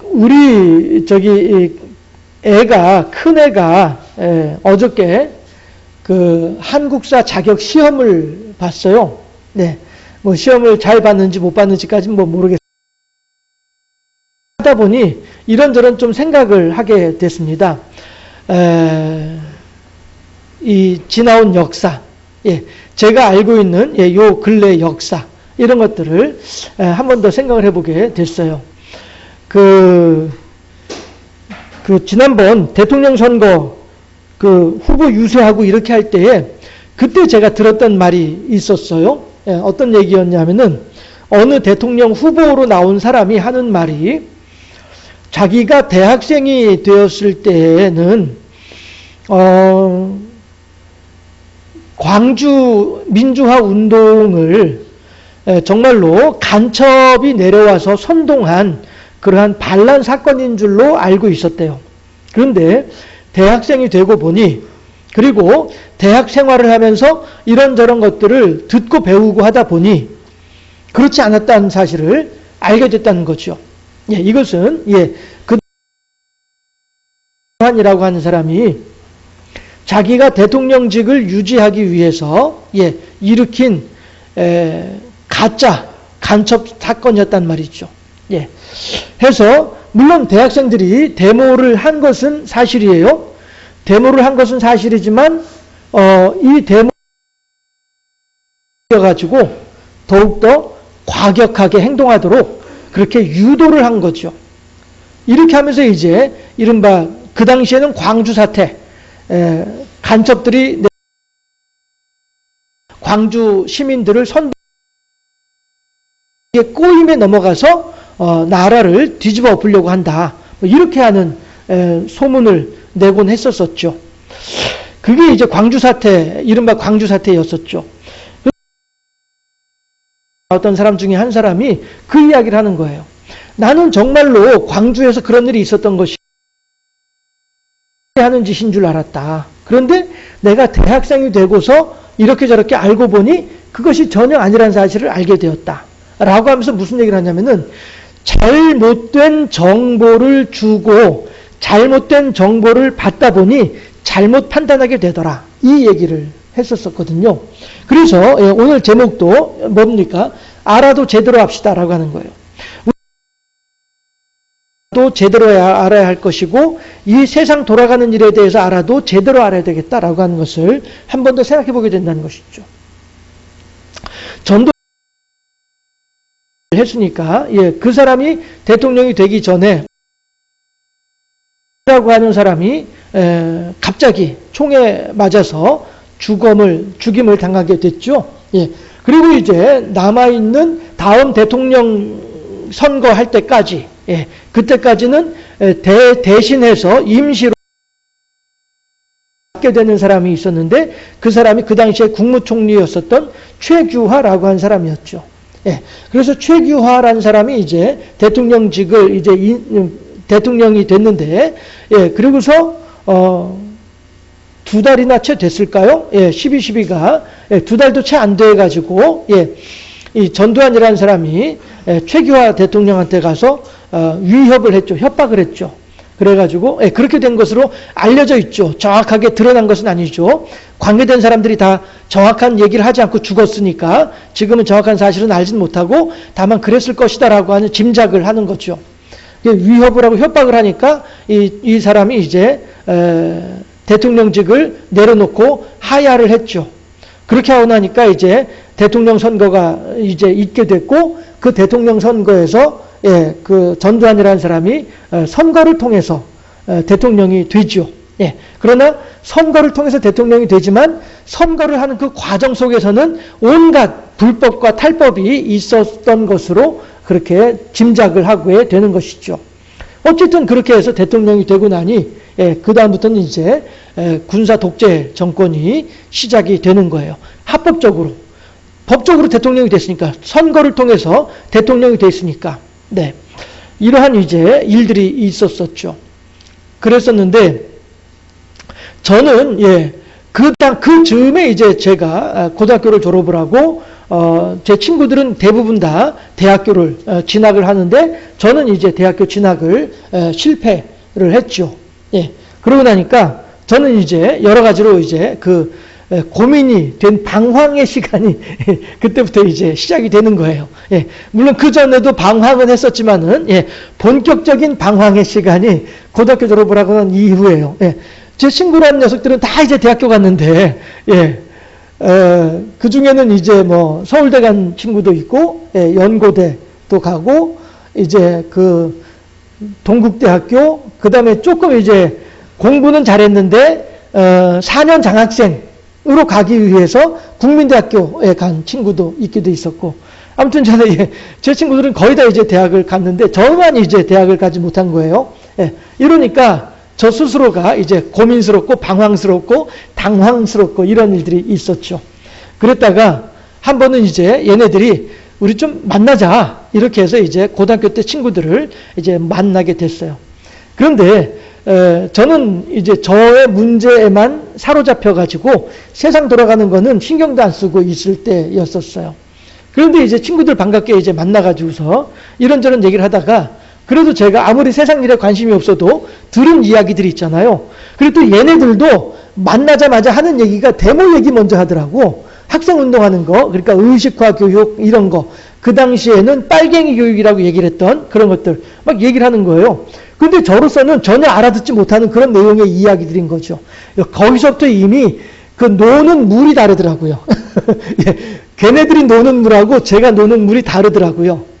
우리 큰 애가 어저께 그 한국사 자격 시험을 봤어요. 네, 뭐 시험을 잘 봤는지 못 봤는지까지는 뭐 모르겠어요. 하다 보니 이런저런 좀 생각을 하게 됐습니다. 이 지나온 역사, 제가 알고 있는 요 근래 역사 이런 것들을 한 번 더 생각을 해보게 됐어요. 지난번 대통령 선거 그 후보 유세하고 이렇게 할 때에 그때 제가 들었던 말이 있었어요. 어떤 얘기였냐면은 어느 대통령 후보로 나온 사람이 하는 말이 자기가 대학생이 되었을 때에는 광주 민주화 운동을 정말로 간첩이 내려와서 선동한 그러한 반란 사건인 줄로 알고 있었대요. 그런데 대학생이 되고 보니, 그리고 대학 생활을 하면서 이런저런 것들을 듣고 배우고 하다 보니 그렇지 않았다는 사실을 알게 됐다는 거죠. 이것은 그 한이라고 하는 사람이 자기가 대통령직을 유지하기 위해서 일으킨 가짜 간첩 사건이었단 말이죠. 해서 물론 대학생들이 데모를 한 것은 사실이에요. 데모를 한 것은 사실이지만 이 데모 가지고 더욱더 과격하게 행동하도록 그렇게 유도를 한 거죠. 이렇게 하면서 이제 이른바 그 당시에는 광주 사태, 간첩들이 광주 시민들을 꼬임에 넘어가서 나라를 뒤집어 엎으려고 한다. 이렇게 하는 소문을 내곤 했었었죠. 그게 이제 광주 사태, 이른바 광주 사태였었죠. 어떤 사람 중에 한 사람이 그 이야기를 하는 거예요. 나는 정말로 광주에서 그런 일이 있었던 것이 하는 짓인 줄 알았다. 그런데 내가 대학생이 되고서 이렇게 저렇게 알고 보니 그것이 전혀 아니라는 사실을 알게 되었다. 라고 하면서 무슨 얘기를 하냐면은 잘못된 정보를 주고 잘못된 정보를 받다 보니 잘못 판단하게 되더라. 이 얘기를 했었거든요. 그래서 오늘 제목도 뭡니까? 알아도 제대로 합시다 라고 하는 거예요. 또 제대로 알아야 할 것이고 이 세상 돌아가는 일에 대해서 알아도 제대로 알아야 되겠다라고 하는 것을 한 번 더 생각해 보게 된다는 것이죠. 전도 했으니까 그 사람이 대통령이 되기 전에 라고 하는 사람이 갑자기 총에 맞아서 죽임을 당하게 됐죠. 그리고 이제 남아있는 다음 대통령 선거할 때까지 그때까지는 대신해서 임시로 맡게 되는 사람이 있었는데 그 사람이 그 당시에 국무총리였었던 최규하라고 한 사람이었죠. 그래서 최규하라는 사람이 이제 대통령직을 이제 대통령이 됐는데 그리고서 2달이나 채 됐을까요? 12.12가 2달도 채 안 돼 가지고 이 전두환이라는 사람이 최규하 대통령한테 가서 위협을 했죠. 협박을 했죠. 그래가지고 그렇게 된 것으로 알려져 있죠. 정확하게 드러난 것은 아니죠. 관계된 사람들이 다 정확한 얘기를 하지 않고 죽었으니까 지금은 정확한 사실은 알지는 못하고 다만 그랬을 것이다라고 하는 짐작을 하는 거죠. 위협을 하고 협박을 하니까 이 사람이 이제 대통령직을 내려놓고 하야를 했죠. 그렇게 하고 나니까 이제 대통령 선거가 이제 있게 됐고 그 대통령 선거에서 그 전두환이라는 사람이 선거를 통해서 대통령이 되죠. 그러나 선거를 통해서 대통령이 되지만 선거를 하는 그 과정 속에서는 온갖 불법과 탈법이 있었던 것으로 그렇게 짐작을 하게 되는 것이죠. 어쨌든 그렇게 해서 대통령이 되고 나니 그 다음부터는 이제 군사 독재 정권이 시작이 되는 거예요. 합법적으로. 법적으로 대통령이 됐으니까 선거를 통해서 대통령이 됐으니까 이러한 이제 일들이 있었었죠. 그랬었는데 저는 그 즈음에 이제 제가 고등학교를 졸업을 하고 제 친구들은 대부분 다 대학교를 진학을 하는데 저는 이제 대학교 진학을 실패를 했죠. 예. 그러고 나니까 저는 이제 여러 가지로 이제 그 고민이 된 방황의 시간이 그때부터 이제 시작이 되는 거예요. 예. 물론 그 전에도 방황은 했었지만은 본격적인 방황의 시간이 고등학교 졸업을 하고 난 이후에요. 예. 제 친구라는 녀석들은 다 이제 대학교 갔는데 그 중에는 이제 뭐 서울대 간 친구도 있고 연고대도 가고 이제 그 동국대학교 그다음에 조금 이제 공부는 잘했는데 4년 장학생으로 가기 위해서 국민대학교에 간 친구도 있기도 있었고 아무튼 저는 제 친구들은 거의 다 이제 대학을 갔는데 저만 이제 대학을 가지 못한 거예요. 이러니까 저 스스로가 이제 고민스럽고 방황스럽고 당황스럽고 이런 일들이 있었죠. 그랬다가 한 번은 이제 얘네들이 우리 좀 만나자 이렇게 해서 이제 고등학교 때 친구들을 이제 만나게 됐어요. 그런데 저는 이제 저의 문제에만 사로잡혀 가지고 세상 돌아가는 거는 신경도 안 쓰고 있을 때였었어요. 그런데 이제 친구들 반갑게 이제 만나 가지고서 이런저런 얘기를 하다가 그래도 제가 아무리 세상 일에 관심이 없어도 들은 이야기들이 있잖아요. 그리고 또 얘네들도 만나자마자 하는 얘기가 데모 얘기 먼저 하더라고. 학생 운동하는 거, 그러니까 의식화 교육 이런 거. 그 당시에는 빨갱이 교육이라고 얘기를 했던 그런 것들 막 얘기를 하는 거예요. 근데 저로서는 전혀 알아듣지 못하는 그런 내용의 이야기들인 거죠. 거기서부터 이미 그 노는 물이 다르더라고요. 걔네들이 노는 물하고 제가 노는 물이 다르더라고요.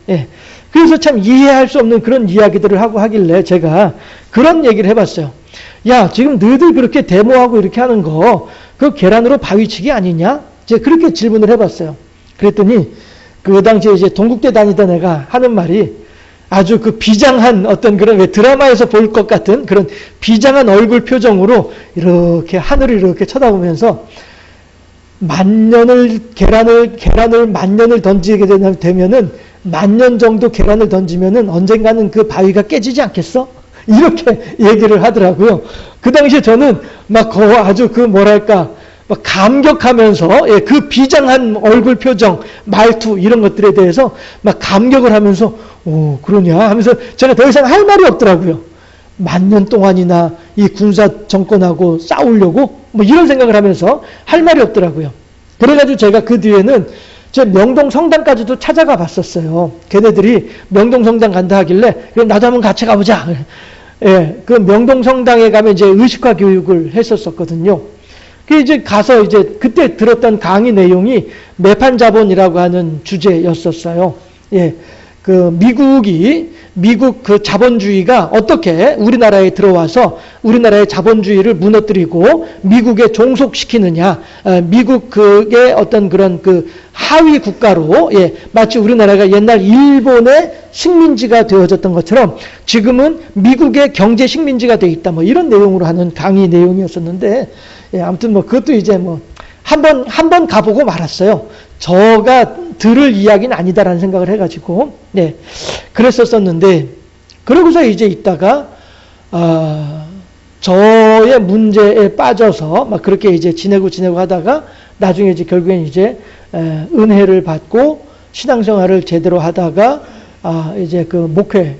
그래서 참 이해할 수 없는 그런 이야기들을 하고 하길래 제가 그런 얘기를 해봤어요. 야, 지금 너희들 그렇게 데모하고 이렇게 하는 거, 그 계란으로 바위치기 아니냐? 제가 그렇게 질문을 해봤어요. 그랬더니 그 당시에 이제 동국대 다니던 애가 하는 말이 아주 그 비장한 어떤 그런 왜 드라마에서 볼 것 같은 그런 비장한 얼굴 표정으로 이렇게 하늘을 이렇게 쳐다보면서 계란을 만 년을 던지게 되면은 만 년 정도 계란을 던지면은 언젠가는 그 바위가 깨지지 않겠어? 이렇게 얘기를 하더라고요. 그 당시에 저는 막 아주 그 뭐랄까 막 감격하면서 그 비장한 얼굴 표정, 말투 이런 것들에 대해서 막 감격을 하면서 오 그러냐 하면서 제가 더 이상 할 말이 없더라고요. 만 년 동안이나 이 군사 정권하고 싸우려고 뭐 이런 생각을 하면서 할 말이 없더라고요. 그래가지고 제가 그 뒤에는 제 명동 성당까지도 찾아가 봤었어요. 걔네들이 명동 성당 간다 하길래 그럼 나도 한번 같이 가보자. 그 명동 성당에 가면 이제 의식화 교육을 했었거든요. 그 이제 가서 이제 그때 들었던 강의 내용이 매판자본이라고 하는 주제였었어요. 그 미국 그 자본주의가 어떻게 우리나라에 들어와서 우리나라의 자본주의를 무너뜨리고 미국에 종속시키느냐, 미국 그게 어떤 그런 그 하위 국가로 마치 우리나라가 옛날 일본의 식민지가 되어졌던 것처럼 지금은 미국의 경제 식민지가 되어 있다. 뭐 이런 내용으로 하는 강의 내용이었었는데 아무튼 뭐 그것도 이제 뭐 한 번 가보고 말았어요. 저가 들을 이야기는 아니다라는 생각을 해가지고, 그랬었었는데, 그러고서 이제 있다가, 저의 문제에 빠져서, 막 그렇게 이제 지내고 하다가, 나중에 이제 결국엔 이제, 은혜를 받고, 신앙생활을 제대로 하다가, 이제 그 목회를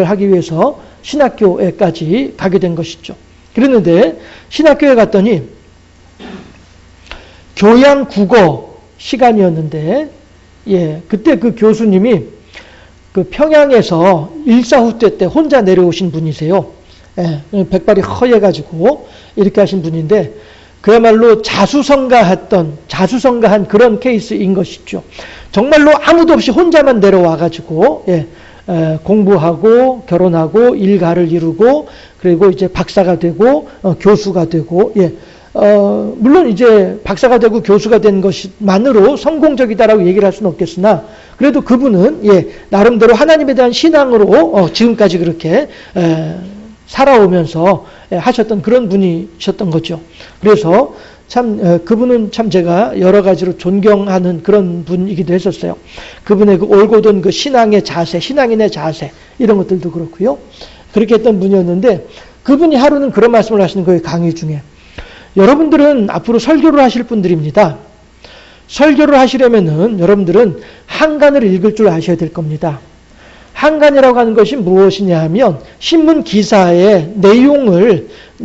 하기 위해서 신학교에까지 가게 된 것이죠. 그랬는데, 신학교에 갔더니, 교양 국어 시간이었는데, 그때 그 교수님이 그 평양에서 일사후퇴 때 혼자 내려오신 분이세요. 백발이 허해가지고 이렇게 하신 분인데, 그야말로 자수성가한 그런 케이스인 것이죠. 정말로 아무도 없이 혼자만 내려와가지고, 공부하고, 결혼하고, 일가를 이루고, 그리고 이제 박사가 되고, 교수가 되고, 물론 이제 박사가 되고 교수가 된 것만으로 성공적이다라고 얘기를 할 수는 없겠으나 그래도 그분은 나름대로 하나님에 대한 신앙으로 지금까지 그렇게 살아오면서 하셨던 그런 분이셨던 거죠. 그래서 참 그분은 참 제가 여러 가지로 존경하는 그런 분이기도 했었어요. 그분의 그 올곧은 그 신앙의 자세, 신앙인의 자세 이런 것들도 그렇고요. 그렇게 했던 분이었는데 그분이 하루는 그런 말씀을 하시는 거예요. 강의 중에. 여러분들은 앞으로 설교를 하실 분들입니다. 설교를 하시려면은 여러분들은 한간을 읽을 줄 아셔야 될 겁니다. 한간이라고 하는 것이 무엇이냐 하면 신문 기사의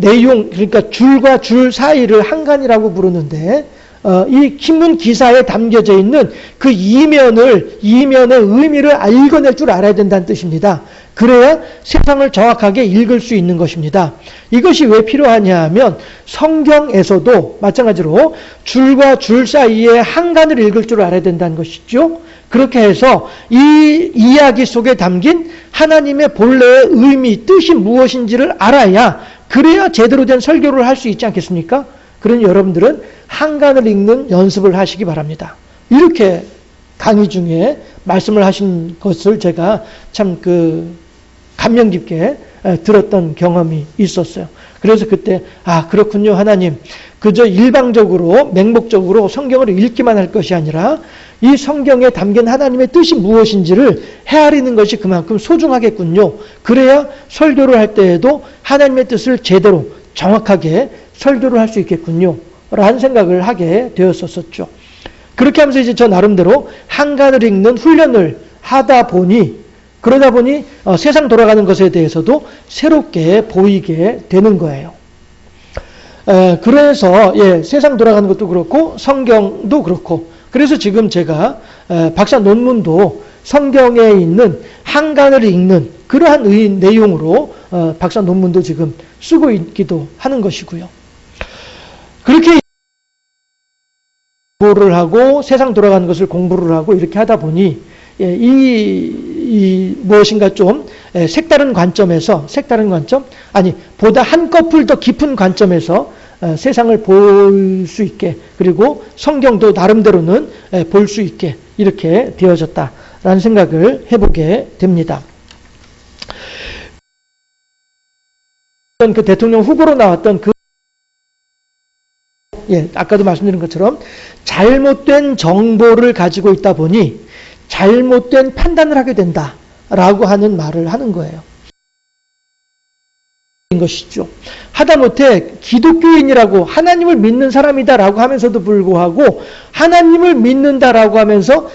그러니까 줄과 줄 사이를 한간이라고 부르는데, 이 신문 기사에 담겨져 있는 그 이면의 의미를 읽어낼 줄 알아야 된다는 뜻입니다. 그래야 세상을 정확하게 읽을 수 있는 것입니다. 이것이 왜 필요하냐 하면 성경에서도 마찬가지로 줄과 줄 사이에 한간을 읽을 줄 알아야 된다는 것이죠. 그렇게 해서 이 이야기 속에 담긴 하나님의 본래의 의미, 뜻이 무엇인지를 알아야, 그래야 제대로 된 설교를 할 수 있지 않겠습니까? 그러니 여러분들은 한간을 읽는 연습을 하시기 바랍니다. 이렇게 강의 중에 말씀을 하신 것을 제가 참 감명 깊게 들었던 경험이 있었어요. 그래서 그때 그렇군요, 하나님. 그저 일방적으로 맹목적으로 성경을 읽기만 할 것이 아니라 이 성경에 담긴 하나님의 뜻이 무엇인지를 헤아리는 것이 그만큼 소중하겠군요. 그래야 설교를 할 때에도 하나님의 뜻을 제대로 정확하게 설교를 할 수 있겠군요 라는 생각을 하게 되었었죠. 그렇게 하면서 이제 저 나름대로 한간을 읽는 훈련을 그러다 보니 세상 돌아가는 것에 대해서도 새롭게 보이게 되는 거예요. 그래서 세상 돌아가는 것도 그렇고 성경도 그렇고, 그래서 지금 제가 박사 논문도 성경에 있는 한간을 읽는 그러한 내용으로 박사 논문도 지금 쓰고 있기도 하는 것이고요. 그렇게 공부를 하고 세상 돌아가는 것을 공부를 하고 이렇게 하다 보니 무엇인가 좀 색다른 관점, 보다 한꺼풀 더 깊은 관점에서 세상을 볼 수 있게, 그리고 성경도 나름대로는 볼 수 있게 이렇게 되어졌다라는 생각을 해보게 됩니다. 그 대통령 후보로 나왔던 아까도 말씀드린 것처럼 잘못된 정보를 가지고 있다 보니 잘못된 판단을 하게 된다라고 하는 말을 하는 거예요. 것이죠. 하다못해 기독교인이라고 하나님을 믿는 사람이다라고 하면서도 불구하고 하나님을 믿는다라고 하면서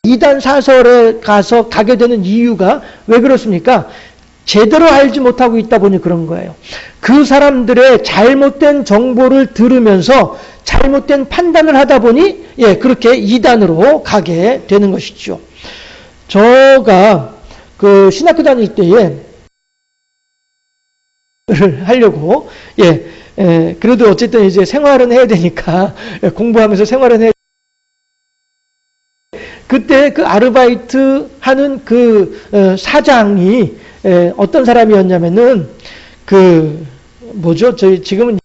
이단 사설에 가게 되는 이유가 왜 그렇습니까? 제대로 알지 못하고 있다 보니 그런 거예요. 그 사람들의 잘못된 정보를 들으면서 잘못된 판단을 하다 보니 그렇게 이단으로 가게 되는 것이죠. 제가 신학교 다닐 때에 하려고 그래도 어쨌든 이제 생활은 해야 되니까 공부하면서 생활은 해야 그때 그 아르바이트 하는 사장이 어떤 사람이었냐면은 저희 지금은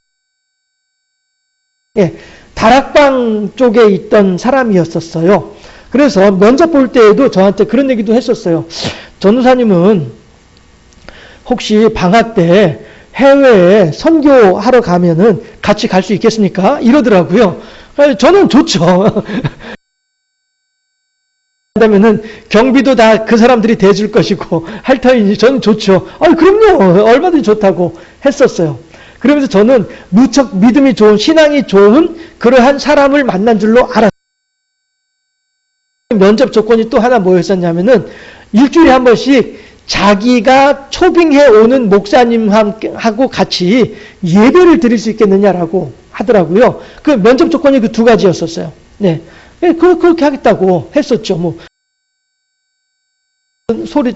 다락방 쪽에 있던 사람이었었어요. 그래서 면접 볼 때에도 저한테 그런 얘기도 했었어요. 전도사님은 혹시 방학 때 해외에 선교하러 가면은 같이 갈 수 있겠습니까? 이러더라고요. 저는 좋죠. 한다면은 경비도 다 그 사람들이 대줄 것이고 할 터이니 저는 좋죠. 그럼요. 얼마든지 좋다고 했었어요. 그러면서 저는 무척 믿음이 좋은, 신앙이 좋은 그러한 사람을 만난 줄로 알았어요. 면접 조건이 또 하나 뭐였었냐면은 일주일에 한 번씩 자기가 초빙해 오는 목사님하고 같이 예배를 드릴 수 있겠느냐라고 하더라고요. 그 면접 조건이 그 두 가지였었어요. 그렇게 하겠다고 했었죠.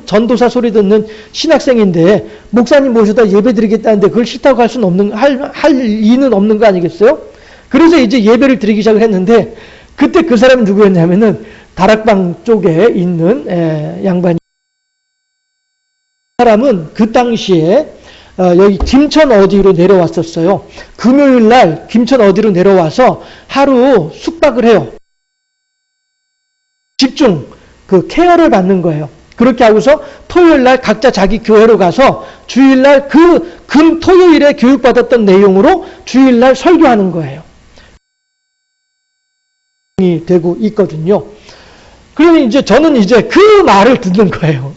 전도사 소리 듣는 신학생인데 목사님 모셔다 예배 드리겠다는데 그걸 싫다고 할 이유는 없는 거 아니겠어요? 그래서 이제 예배를 드리기 시작을 했는데 그때 그 사람이 누구였냐면은 다락방 쪽에 있는 양반이. 사람은 그 당시에 여기 김천 어디로 내려왔었어요. 금요일 날 김천 어디로 내려와서 하루 숙박을 해요. 집중 케어를 받는 거예요. 그렇게 하고서 토요일 날 각자 자기 교회로 가서 주일 날 금 토요일에 교육받았던 내용으로 주일 날 설교하는 거예요. 되고 있거든요. 그러면 이제 저는 이제 그 말을 듣는 거예요.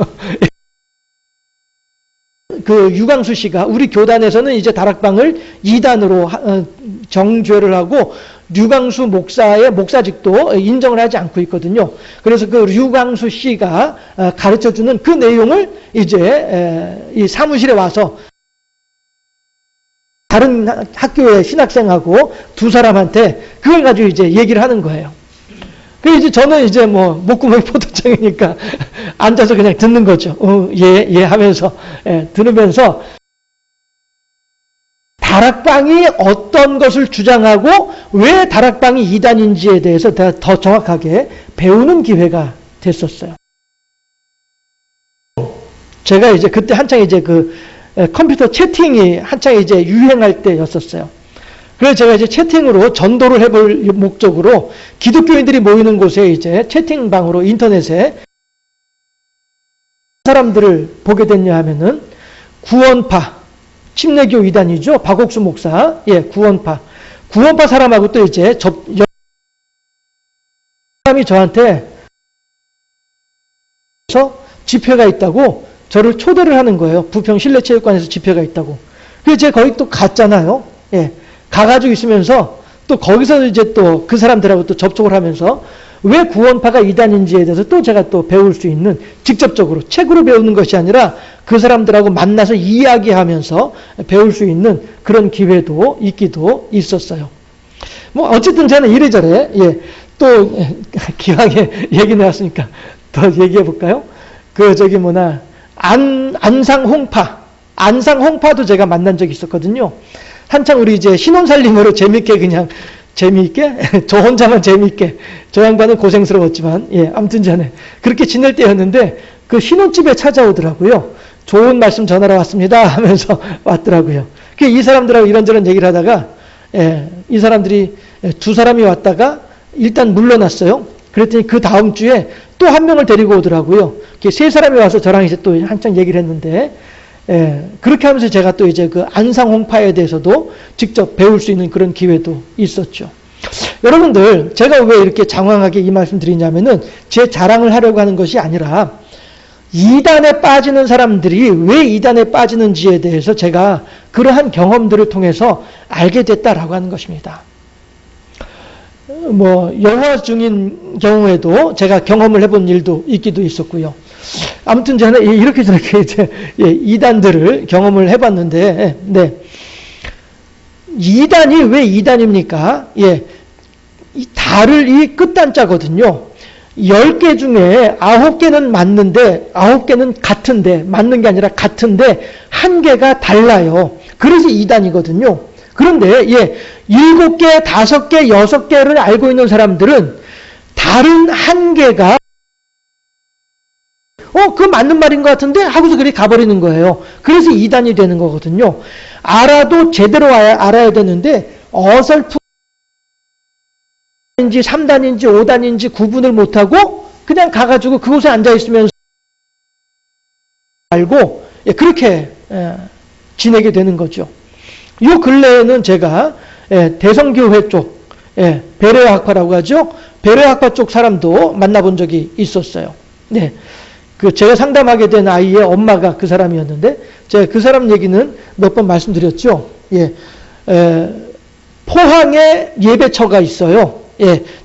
유광수 씨가 우리 교단에서는 이제 다락방을 2단으로 정죄를 하고 류광수 목사의 목사직도 인정을 하지 않고 있거든요. 그래서 그 류광수 씨가 가르쳐주는 그 내용을 이제 이 사무실에 와서 다른 학교의 신학생하고 두 사람한테 그걸 가지고 이제 얘기를 하는 거예요. 그래서 이제 저는 이제 뭐 목구멍이 포도청이니까 앉아서 그냥 듣는 거죠. 예 하면서 들으면서 다락방이 어떤 것을 주장하고 왜 다락방이 이단인지에 대해서 더 정확하게 배우는 기회가 됐었어요. 제가 이제 그때 한창 이제 그 컴퓨터 채팅이 한창 이제 유행할 때였었어요. 그래서 제가 이제 채팅으로 전도를 해볼 목적으로 기독교인들이 모이는 곳에 이제 채팅방으로 인터넷에 사람들을 보게 됐냐 하면은 구원파, 침례교 이단이죠. 박옥수 목사, 구원파 사람하고 또 이제 사람이 저한테 집회가 있다고 저를 초대를 하는 거예요. 부평 실내체육관에서 집회가 있다고. 그래서 제가 거기 또 갔잖아요. 가가지고 있으면서 또 거기서 이제 또 그 사람들하고 또 접촉을 하면서 왜 구원파가 이단인지에 대해서 또 제가 또 배울 수 있는 직접적으로 책으로 배우는 것이 아니라 그 사람들하고 만나서 이야기하면서 배울 수 있는 그런 기회도 있기도 있었어요. 뭐 어쨌든 저는 이래저래 또 기왕에 얘기 나왔으니까 더 얘기해 볼까요? 안상 홍파도 제가 만난 적이 있었거든요. 한창 우리 이제 신혼살림으로 재미있게 저 혼자만 재미있게 저 양반은 고생스러웠지만 아무튼 전에 그렇게 지낼 때였는데 그 신혼집에 찾아오더라고요. 좋은 말씀 전하러 왔습니다 하면서 왔더라고요. 이 사람들하고 이런저런 얘기를 하다가 이 사람들이 두 사람이 왔다가 일단 물러났어요. 그랬더니 그 다음 주에 또 한 명을 데리고 오더라고요. 세 사람이 와서 저랑 이제 또 한창 얘기를 했는데 그렇게 하면서 제가 또 이제 그 안상홍파에 대해서도 직접 배울 수 있는 그런 기회도 있었죠. 여러분들, 제가 왜 이렇게 장황하게 이 말씀 드리냐면은 제 자랑을 하려고 하는 것이 아니라 이단에 빠지는 사람들이 왜 이단에 빠지는지에 대해서 제가 그러한 경험들을 통해서 알게 됐다라고 하는 것입니다. 영화 중인 경우에도 제가 경험을 해본 일도 있기도 있었고요. 아무튼 저는 이렇게 저렇게 이제 이단들을 경험을 해봤는데, 이단이 왜 이단입니까? 달을 이 끝단자거든요. 10개 중에 9개는 맞는데, 9개는 같은데, 맞는 게 아니라 같은데, 1개가 달라요. 그래서 이단이거든요. 그런데 7개, 5개, 6개를 알고 있는 사람들은 다른 1개가 그거 맞는 말인 것 같은데 하고서 그렇게 가버리는 거예요. 그래서 이단이 되는 거거든요. 알아도 제대로 알아야 되는데 어설프게 3단인지 5단인지 구분을 못하고 그냥 가가지고 그곳에 앉아있으면서 알고 그렇게 지내게 되는 거죠. 요 근래에는 제가 대성교회 쪽, 베레아학파라고 하죠. 베레아학파 쪽 사람도 만나본 적이 있었어요. 제가 상담하게 된 아이의 엄마가 그 사람이었는데, 제가 그 사람 얘기는 몇 번 말씀드렸죠. 포항에 예배처가 있어요.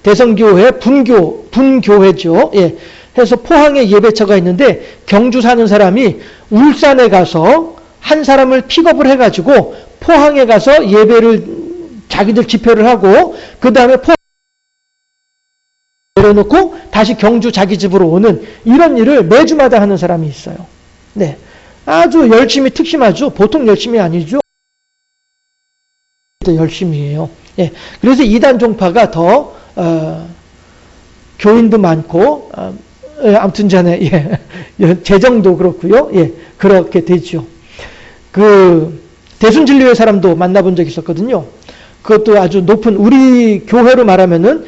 대성교회 분교회죠. 해서 포항에 예배처가 있는데, 경주 사는 사람이 울산에 가서 한 사람을 픽업을 해가지고 포항에 가서 예배를 자기들 집회를 하고 그 다음에 내려놓고 다시 경주 자기 집으로 오는 이런 일을 매주마다 하는 사람이 있어요. 아주 열심히 특심하죠. 보통 열심히 아니죠. 열심히 해요. 그래서 이단 종파가 더 교인도 많고 아무튼 전에 재정도 그렇고요. 그렇게 되죠. 대순진리회 사람도 만나본 적이 있었거든요. 그것도 아주 높은 우리 교회로 말하면은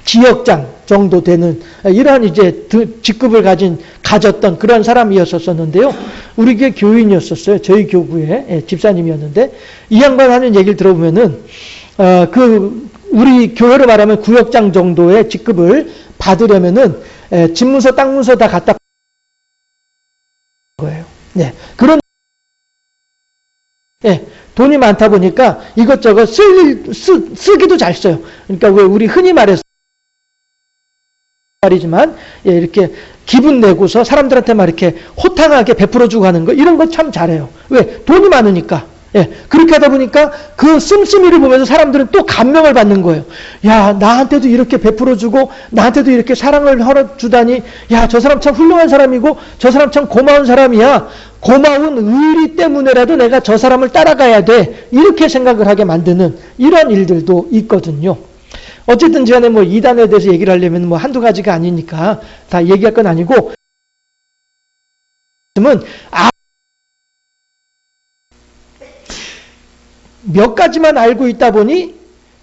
지역장 정도 되는 이러한 이제 직급을 가졌던 그런 사람이었었는데요. 우리 교회 교인이었었어요. 저희 교구의 집사님이었는데 이 양반 하는 얘기를 들어보면은 우리 교회로 말하면 구역장 정도의 직급을 받으려면은 집문서, 땅문서 다 갖다 거예요. 돈이 많다 보니까 이것저것 쓰기도 잘 써요. 그러니까 왜 우리 흔히 말해서 말이지만 이렇게 기분 내고서 사람들한테 막 이렇게 호탕하게 베풀어주고 하는 거 이런 거 참 잘해요. 왜? 돈이 많으니까. 그렇게 하다 보니까 그 씀씀이를 보면서 사람들은 또 감명을 받는 거예요. 야, 나한테도 이렇게 베풀어주고 나한테도 이렇게 사랑을 허락주다니, 야, 저 사람 참 훌륭한 사람이고 저 사람 참 고마운 사람이야. 고마운 의리 때문에라도 내가 저 사람을 따라가야 돼. 이렇게 생각을 하게 만드는 이런 일들도 있거든요. 어쨌든 간에 뭐 이단에 대해서 얘기를 하려면 뭐 한두 가지가 아니니까 다 얘기할 건 아니고, 몇 가지만 알고 있다 보니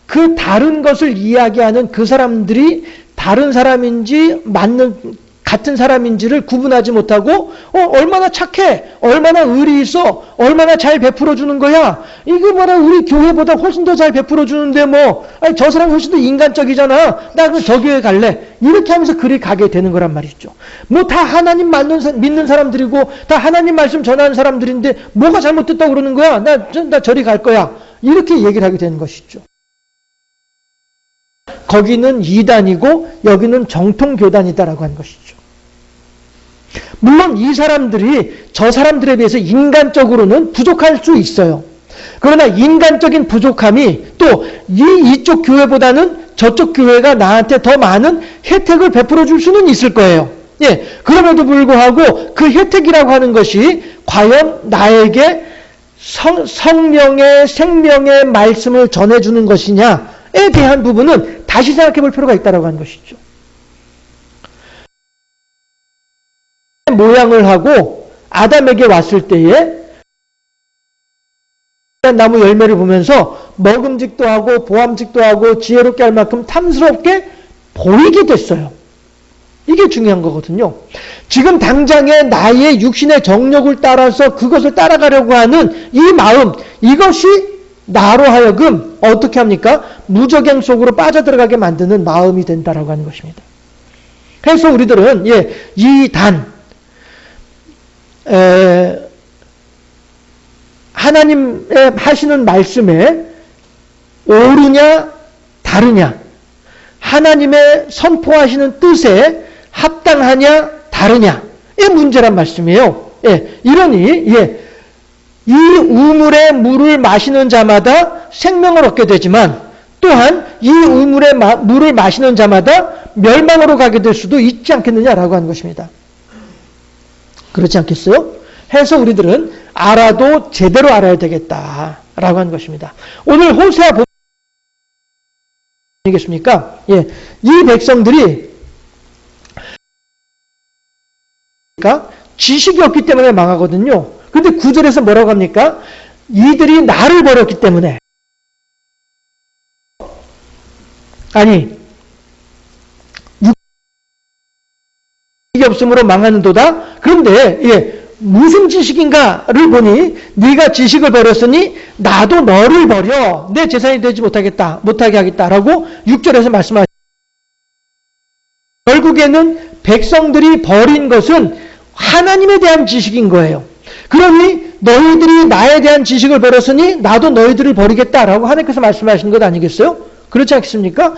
그 다른 것을 이야기하는 그 사람들이 다른 사람인지 같은 사람인지를 구분하지 못하고 얼마나 착해, 얼마나 의리 있어, 얼마나 잘 베풀어 주는 거야, 이거 뭐라 우리 교회보다 훨씬 더 잘 베풀어 주는데 뭐 아니 저 사람 훨씬 더 인간적이잖아, 나 그럼 저 교회 갈래, 이렇게 하면서 그리 가게 되는 거란 말이죠. 뭐 다 하나님 믿는 사람들이고 다 하나님 말씀 전하는 사람들인데 뭐가 잘못됐다고 그러는 거야, 나 저리 갈 거야, 이렇게 얘기를 하게 되는 것이죠. 거기는 이단이고 여기는 정통교단이다라고 하는 것이죠. 물론 이 사람들이 저 사람들에 비해서 인간적으로는 부족할 수 있어요. 그러나 인간적인 부족함이 또 이쪽 교회보다는 저쪽 교회가 나한테 더 많은 혜택을 베풀어 줄 수는 있을 거예요. 그럼에도 불구하고 그 혜택이라고 하는 것이 과연 나에게 성령의 생명의 말씀을 전해주는 것이냐에 대한 부분은 다시 생각해 볼 필요가 있다고 하는 것이죠. 모양을 하고 아담에게 왔을 때에 나무 열매를 보면서 먹음직도 하고 보암직도 하고 지혜롭게 할 만큼 탐스럽게 보이게 됐어요. 이게 중요한 거거든요. 지금 당장에 나의 육신의 정욕을 따라서 그것을 따라가려고 하는 이 마음, 이것이 나로 하여금 어떻게 합니까? 무저갱 속으로 빠져들어가게 만드는 마음이 된다라고 하는 것입니다. 그래서 우리들은 이 하나님의 하시는 말씀에 옳으냐 다르냐, 하나님의 선포하시는 뜻에 합당하냐 다르냐의 문제란 말씀이에요. 이러니 이 우물의 물을 마시는 자마다 생명을 얻게 되지만 또한 이 우물의 물을 마시는 자마다 멸망으로 가게 될 수도 있지 않겠느냐라고 하는 것입니다. 그렇지 않겠어요? 해서 우리들은 알아도 제대로 알아야 되겠다라고 하는 것입니다. 오늘 호세아 아니겠습니까? 이 백성들이 지식이 없기 때문에 망하거든요. 근데 9절에서 뭐라고 합니까? 이들이 나를 버렸기 때문에. 아니, 지식이 없으므로 망하는도다. 그런데 무슨 지식인가를 보니 네가 지식을 버렸으니 나도 너를 버려 내 재산이 되지 못하게 하겠다라고 6절에서 말씀하셨습니다. 결국에는 백성들이 버린 것은 하나님에 대한 지식인 거예요. 그러니 너희들이 나에 대한 지식을 버렸으니 나도 너희들을 버리겠다라고 하나님께서 말씀하시는 것 아니겠어요? 그렇지 않겠습니까?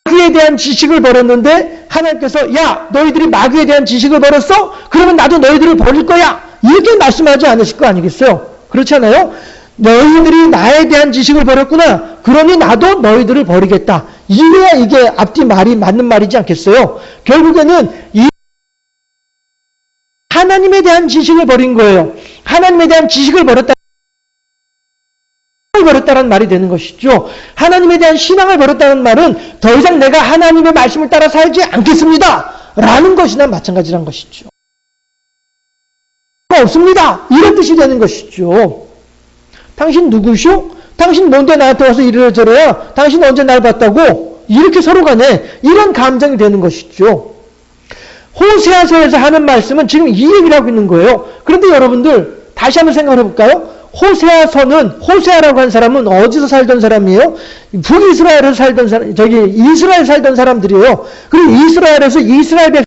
마귀에 대한 지식을 버렸는데 하나님께서 야, 너희들이 마귀에 대한 지식을 버렸어? 그러면 나도 너희들을 버릴 거야. 이렇게 말씀하지 않으실 거 아니겠어요? 그렇지 않아요? 너희들이 나에 대한 지식을 버렸구나. 그러니 나도 너희들을 버리겠다. 이래야 이게 앞뒤 말이 맞는 말이지 않겠어요? 결국에는 이 하나님에 대한 지식을 버린 거예요. 하나님에 대한 지식을 버렸다는 말이 되는 것이죠. 하나님에 대한 신앙을 버렸다는 말은 더 이상 내가 하나님의 말씀을 따라 살지 않겠습니다 라는 것이나 마찬가지란 것이죠. 없습니다 이런 뜻이 되는 것이죠. 당신 누구시오? 당신 뭔데 나한테 와서 이래저래야? 당신 언제 날 봤다고? 이렇게 서로 간에 이런 감정이 되는 것이죠. 호세아서에서 하는 말씀은 지금 이 얘기를 하고 있는 거예요. 그런데 여러분들 다시 한번 생각해 볼까요? 호세아라고 한 사람은 어디서 살던 사람이에요? 북이스라엘에서 살던 사람, 이스라엘 살던 사람들이에요. 그리고 이스라엘에서 이스라엘 백성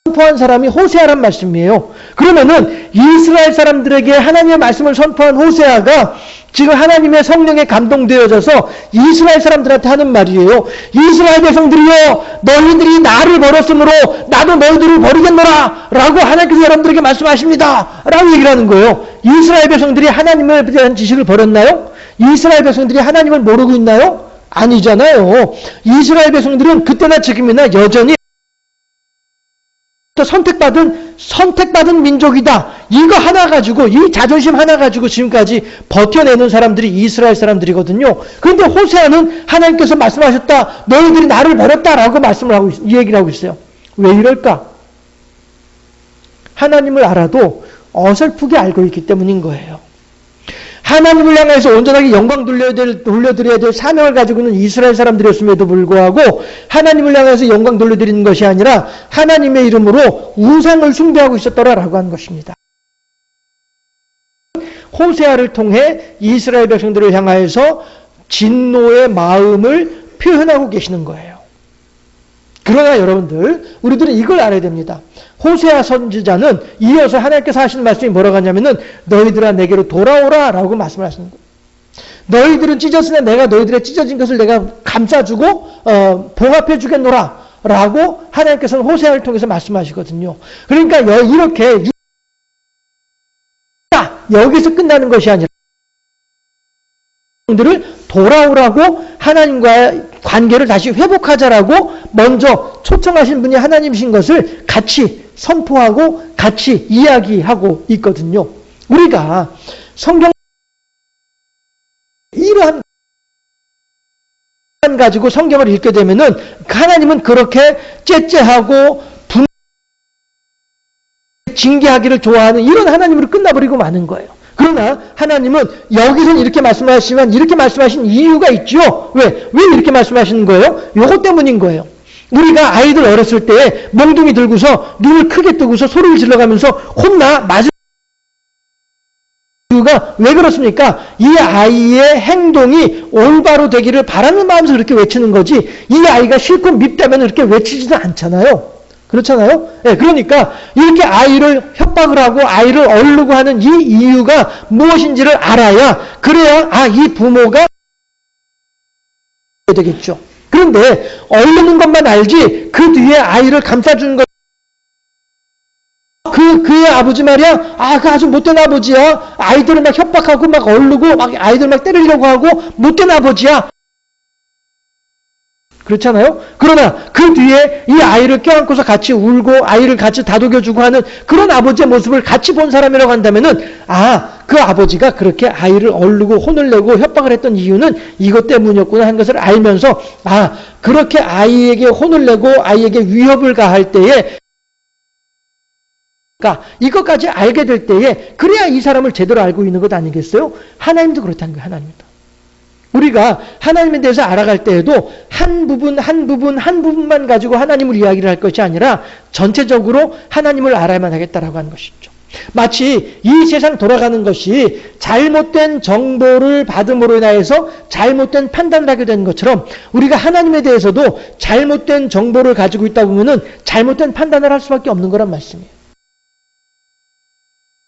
선포한 사람이 호세아란 말씀이에요. 그러면은 이스라엘 사람들에게 하나님의 말씀을 선포한 호세아가 지금 하나님의 성령에 감동되어져서 이스라엘 사람들한테 하는 말이에요. 이스라엘 백성들이여, 너희들이 나를 버렸으므로 나도 너희들을 버리겠노라 라고 하나님께서 여러분들에게 말씀하십니다 라고 얘기를 하는 거예요. 이스라엘 백성들이 하나님에 대한 지식을 버렸나요? 이스라엘 백성들이 하나님을 모르고 있나요? 아니잖아요. 이스라엘 백성들은 그때나 지금이나 여전히 선택받은 민족이다. 이거 하나 가지고, 이 자존심 하나 가지고 지금까지 버텨내는 사람들이 이스라엘 사람들이거든요. 그런데 호세아는 하나님께서 말씀하셨다. 너희들이 나를 버렸다라고 이 얘기를 하고 있어요. 왜 이럴까? 하나님을 알아도 어설프게 알고 있기 때문인 거예요. 하나님을 향해서 온전하게 영광 돌려드려야 될 사명을 가지고 있는 이스라엘 사람들이었음에도 불구하고 하나님을 향해서 영광 돌려드리는 것이 아니라 하나님의 이름으로 우상을 숭배하고 있었더라라고 하는 것입니다. 호세아를 통해 이스라엘 백성들을 향하여서 진노의 마음을 표현하고 계시는 거예요. 그러나 여러분들, 우리들은 이걸 알아야 됩니다. 호세아 선지자는 이어서 하나님께서 하시는 말씀이 뭐라고 하냐면은 너희들아 내게로 돌아오라 라고 말씀을 하시는 거예요. 너희들은 찢었으나 내가 너희들의 찢어진 것을 내가 감싸주고 봉합해 주겠노라 라고 하나님께서는 호세아를 통해서 말씀하시거든요. 그러니까 이렇게 여기서 끝나는 것이 아니라 들을 돌아오라고 하나님과의 관계를 다시 회복하자라고 먼저 초청하신 분이 하나님이신 것을 같이 선포하고 같이 이야기하고 있거든요. 우리가 성경 이러한 가지고 성경을 읽게 되면은 하나님은 그렇게 째째하고 징계하기를 좋아하는 이런 하나님으로 끝나버리고 마는 거예요. 그러나 하나님은 여기서는 이렇게 말씀하시지만 이렇게 말씀하신 이유가 있죠. 왜 이렇게 말씀하시는 거예요? 요것 때문인 거예요. 우리가 아이들 어렸을 때 몽둥이 들고서 눈을 크게 뜨고서 소리를 질러가면서 맞을 이유가 왜 그렇습니까? 이 아이의 행동이 올바로 되기를 바라는 마음에서 그렇게 외치는 거지 이 아이가 싫고 밉다면 그렇게 외치지도 않잖아요. 그렇잖아요? 네, 그러니까 이렇게 아이를 협박을 하고 아이를 얼르고 하는 이 이유가 무엇인지를 알아야 그래야 이 부모가 되겠죠. 그런데 얼르는 것만 알지 그 뒤에 아이를 감싸주는 것 그의 아버지 말이야 그 아주 못된 아버지야. 아이들을 막 협박하고 막 얼르고 막 아이들 막 때리려고 하고 못된 아버지야. 그렇잖아요? 그러나 그 뒤에 이 아이를 껴안고서 같이 울고 아이를 같이 다독여주고 하는 그런 아버지의 모습을 같이 본 사람이라고 한다면은 그 아버지가 그렇게 아이를 얼르고 혼을 내고 협박을 했던 이유는 이것 때문이었구나 하는 것을 알면서 그렇게 아이에게 혼을 내고 아이에게 위협을 가할 때에 이것까지 알게 될 때에 그래야 이 사람을 제대로 알고 있는 것 아니겠어요? 하나님도 그렇다는 거예요. 하나님도. 우리가 하나님에 대해서 알아갈 때에도 한 부분만 가지고 하나님을 이야기를 할 것이 아니라 전체적으로 하나님을 알아야만 하겠다라고 하는 것이죠. 마치 이 세상 돌아가는 것이 잘못된 정보를 받음으로 인하여서 잘못된 판단을 하게 되는 것처럼 우리가 하나님에 대해서도 잘못된 정보를 가지고 있다 보면은 잘못된 판단을 할 수밖에 없는 거란 말씀이에요.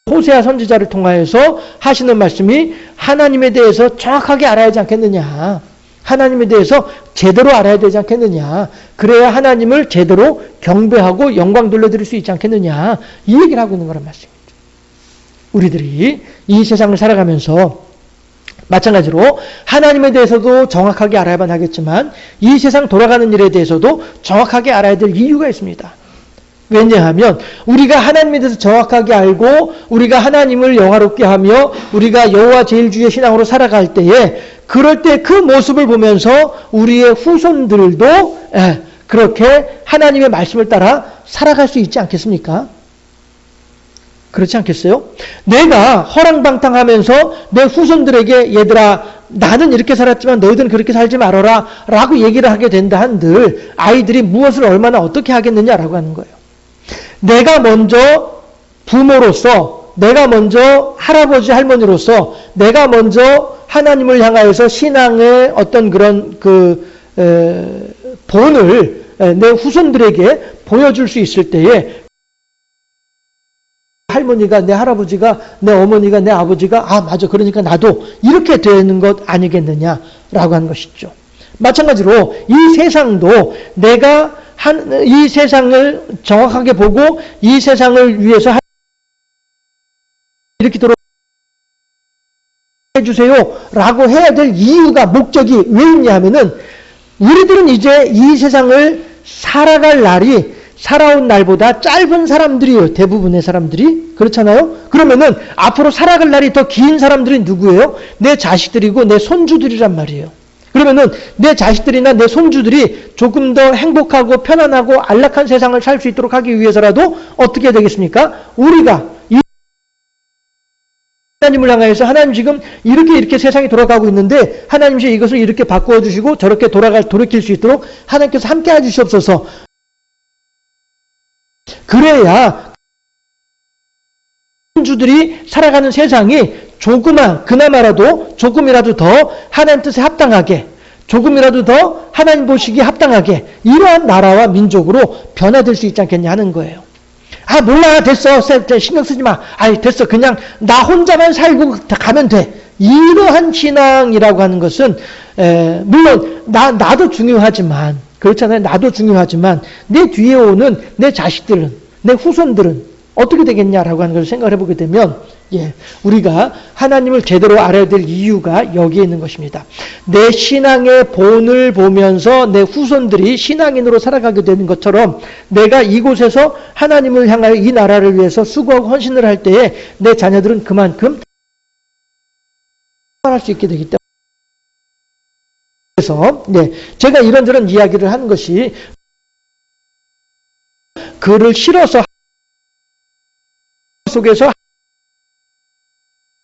호세아 선지자를 통하여서 하시는 말씀이 하나님에 대해서 정확하게 알아야 하지 않겠느냐. 하나님에 대해서 제대로 알아야 되지 않겠느냐. 그래야 하나님을 제대로 경배하고 영광 돌려드릴 수 있지 않겠느냐. 이 얘기를 하고 있는 거란 말씀이죠. 우리들이 이 세상을 살아가면서 마찬가지로 하나님에 대해서도 정확하게 알아야만 하겠지만 이 세상 돌아가는 일에 대해서도 정확하게 알아야 될 이유가 있습니다. 왜냐하면 우리가 하나님에 대해서 정확하게 알고 우리가 하나님을 영화롭게 하며 우리가 여호와 제일주의 신앙으로 살아갈 때에 그럴 때 그 모습을 보면서 우리의 후손들도 그렇게 하나님의 말씀을 따라 살아갈 수 있지 않겠습니까? 그렇지 않겠어요? 내가 허랑방탕하면서 내 후손들에게 얘들아 나는 이렇게 살았지만 너희들은 그렇게 살지 말아라 라고 얘기를 하게 된다 한들 아이들이 무엇을 얼마나 어떻게 하겠느냐라고 하는 거예요. 내가 먼저 부모로서, 내가 먼저 할아버지 할머니로서, 내가 먼저 하나님을 향하여서 신앙의 어떤 그런 본을 내 후손들에게 보여줄 수 있을 때에 할머니가, 내 할아버지가, 내 어머니가, 내 아버지가, 아, 맞아. 그러니까 나도 이렇게 되는 것 아니겠느냐라고 하는 것이죠. 마찬가지로 이 세상도 내가 이 세상을 정확하게 보고 이 세상을 위해서 이렇게 해주세요 라고 해야 될 이유가, 목적이 왜 있냐 하면은 우리들은 이제 이 세상을 살아갈 날이 살아온 날보다 짧은 사람들이에요. 대부분의 사람들이. 그렇잖아요? 그러면은 앞으로 살아갈 날이 더 긴 사람들이 누구예요? 내 자식들이고 내 손주들이란 말이에요. 그러면은 내 자식들이나 내 손주들이 조금 더 행복하고 편안하고 안락한 세상을 살 수 있도록 하기 위해서라도 어떻게 되겠습니까? 우리가 하나님을 향해서, 하나님 지금 이렇게 세상이 돌아가고 있는데 하나님 이것을 이렇게 바꾸어 주시고 저렇게 돌이킬 수 있도록 하나님께서 함께 해주시옵소서. 그래야 손주들이 살아가는 세상이 그나마라도 조금이라도 더 하나님 뜻에 합당하게, 조금이라도 더 하나님 보시기에 합당하게 이러한 나라와 민족으로 변화될 수 있지 않겠냐 하는 거예요. 아, 몰라, 됐어, 신경 쓰지 마. 아이, 됐어, 그냥 나 혼자만 살고 가면 돼. 이러한 신앙이라고 하는 것은 물론 나도 중요하지만, 그렇잖아요. 나도 중요하지만 내 뒤에 오는 내 자식들은, 내 후손들은 어떻게 되겠냐라고 하는 것을 생각을 해보게 되면, 우리가 하나님을 제대로 알아야 될 이유가 여기에 있는 것입니다. 내 신앙의 본을 보면서 내 후손들이 신앙인으로 살아가게 되는 것처럼 내가 이곳에서 하나님을 향하여 이 나라를 위해서 수고하고 헌신을 할 때에 내 자녀들은 그만큼 할 수 있게 되기 때문에, 그래서 제가 이런저런 이야기를 하는 것이 글을 실어서 속에서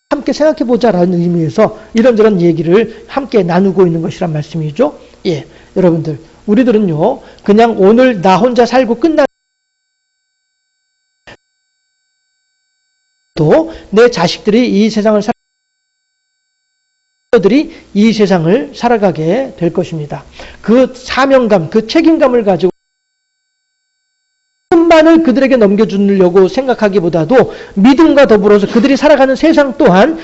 함께 생각해보자라는 의미에서 이런저런 얘기를 함께 나누고 있는 것이란 말씀이죠. 여러분들, 우리들은요, 그냥 오늘 나 혼자 살고 끝나는, 또 내 자식들이 이 세상을 살아가게 될 것입니다. 그 사명감, 그 책임감을 가지고 만을 그들에게 넘겨주려고 생각하기보다도 믿음과 더불어서 그들이 살아가는 세상 또한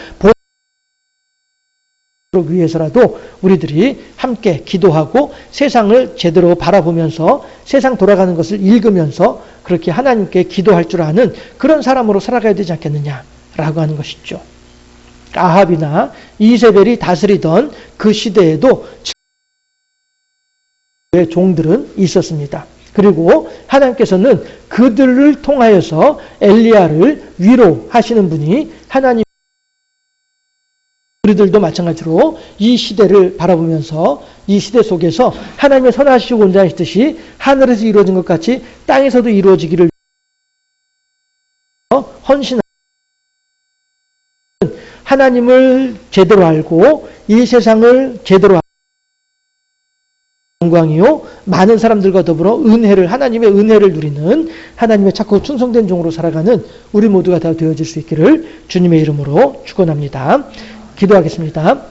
보기 위해서라도 우리들이 함께 기도하고 세상을 제대로 바라보면서 세상 돌아가는 것을 읽으면서 그렇게 하나님께 기도할 줄 아는 그런 사람으로 살아가야 되지 않겠느냐라고 하는 것이죠. 아합이나 이세벨이 다스리던 그 시대에도 종들은 있었습니다. 그리고 하나님께서는 그들을 통하여서 엘리야를 위로하시는 분이 하나님, 우리들도 마찬가지로 이 시대를 바라보면서 이 시대 속에서 하나님의 선하시고 온전하시듯이 하늘에서 이루어진 것 같이 땅에서도 이루어지기를 헌신하는, 하나님을 제대로 알고 이 세상을 제대로 알고 영광이요, 많은 사람들과 더불어 하나님의 은혜를 누리는 하나님의 착하고 충성된 종으로 살아가는 우리 모두가 다 되어질 수 있기를 주님의 이름으로 축원합니다. 기도하겠습니다.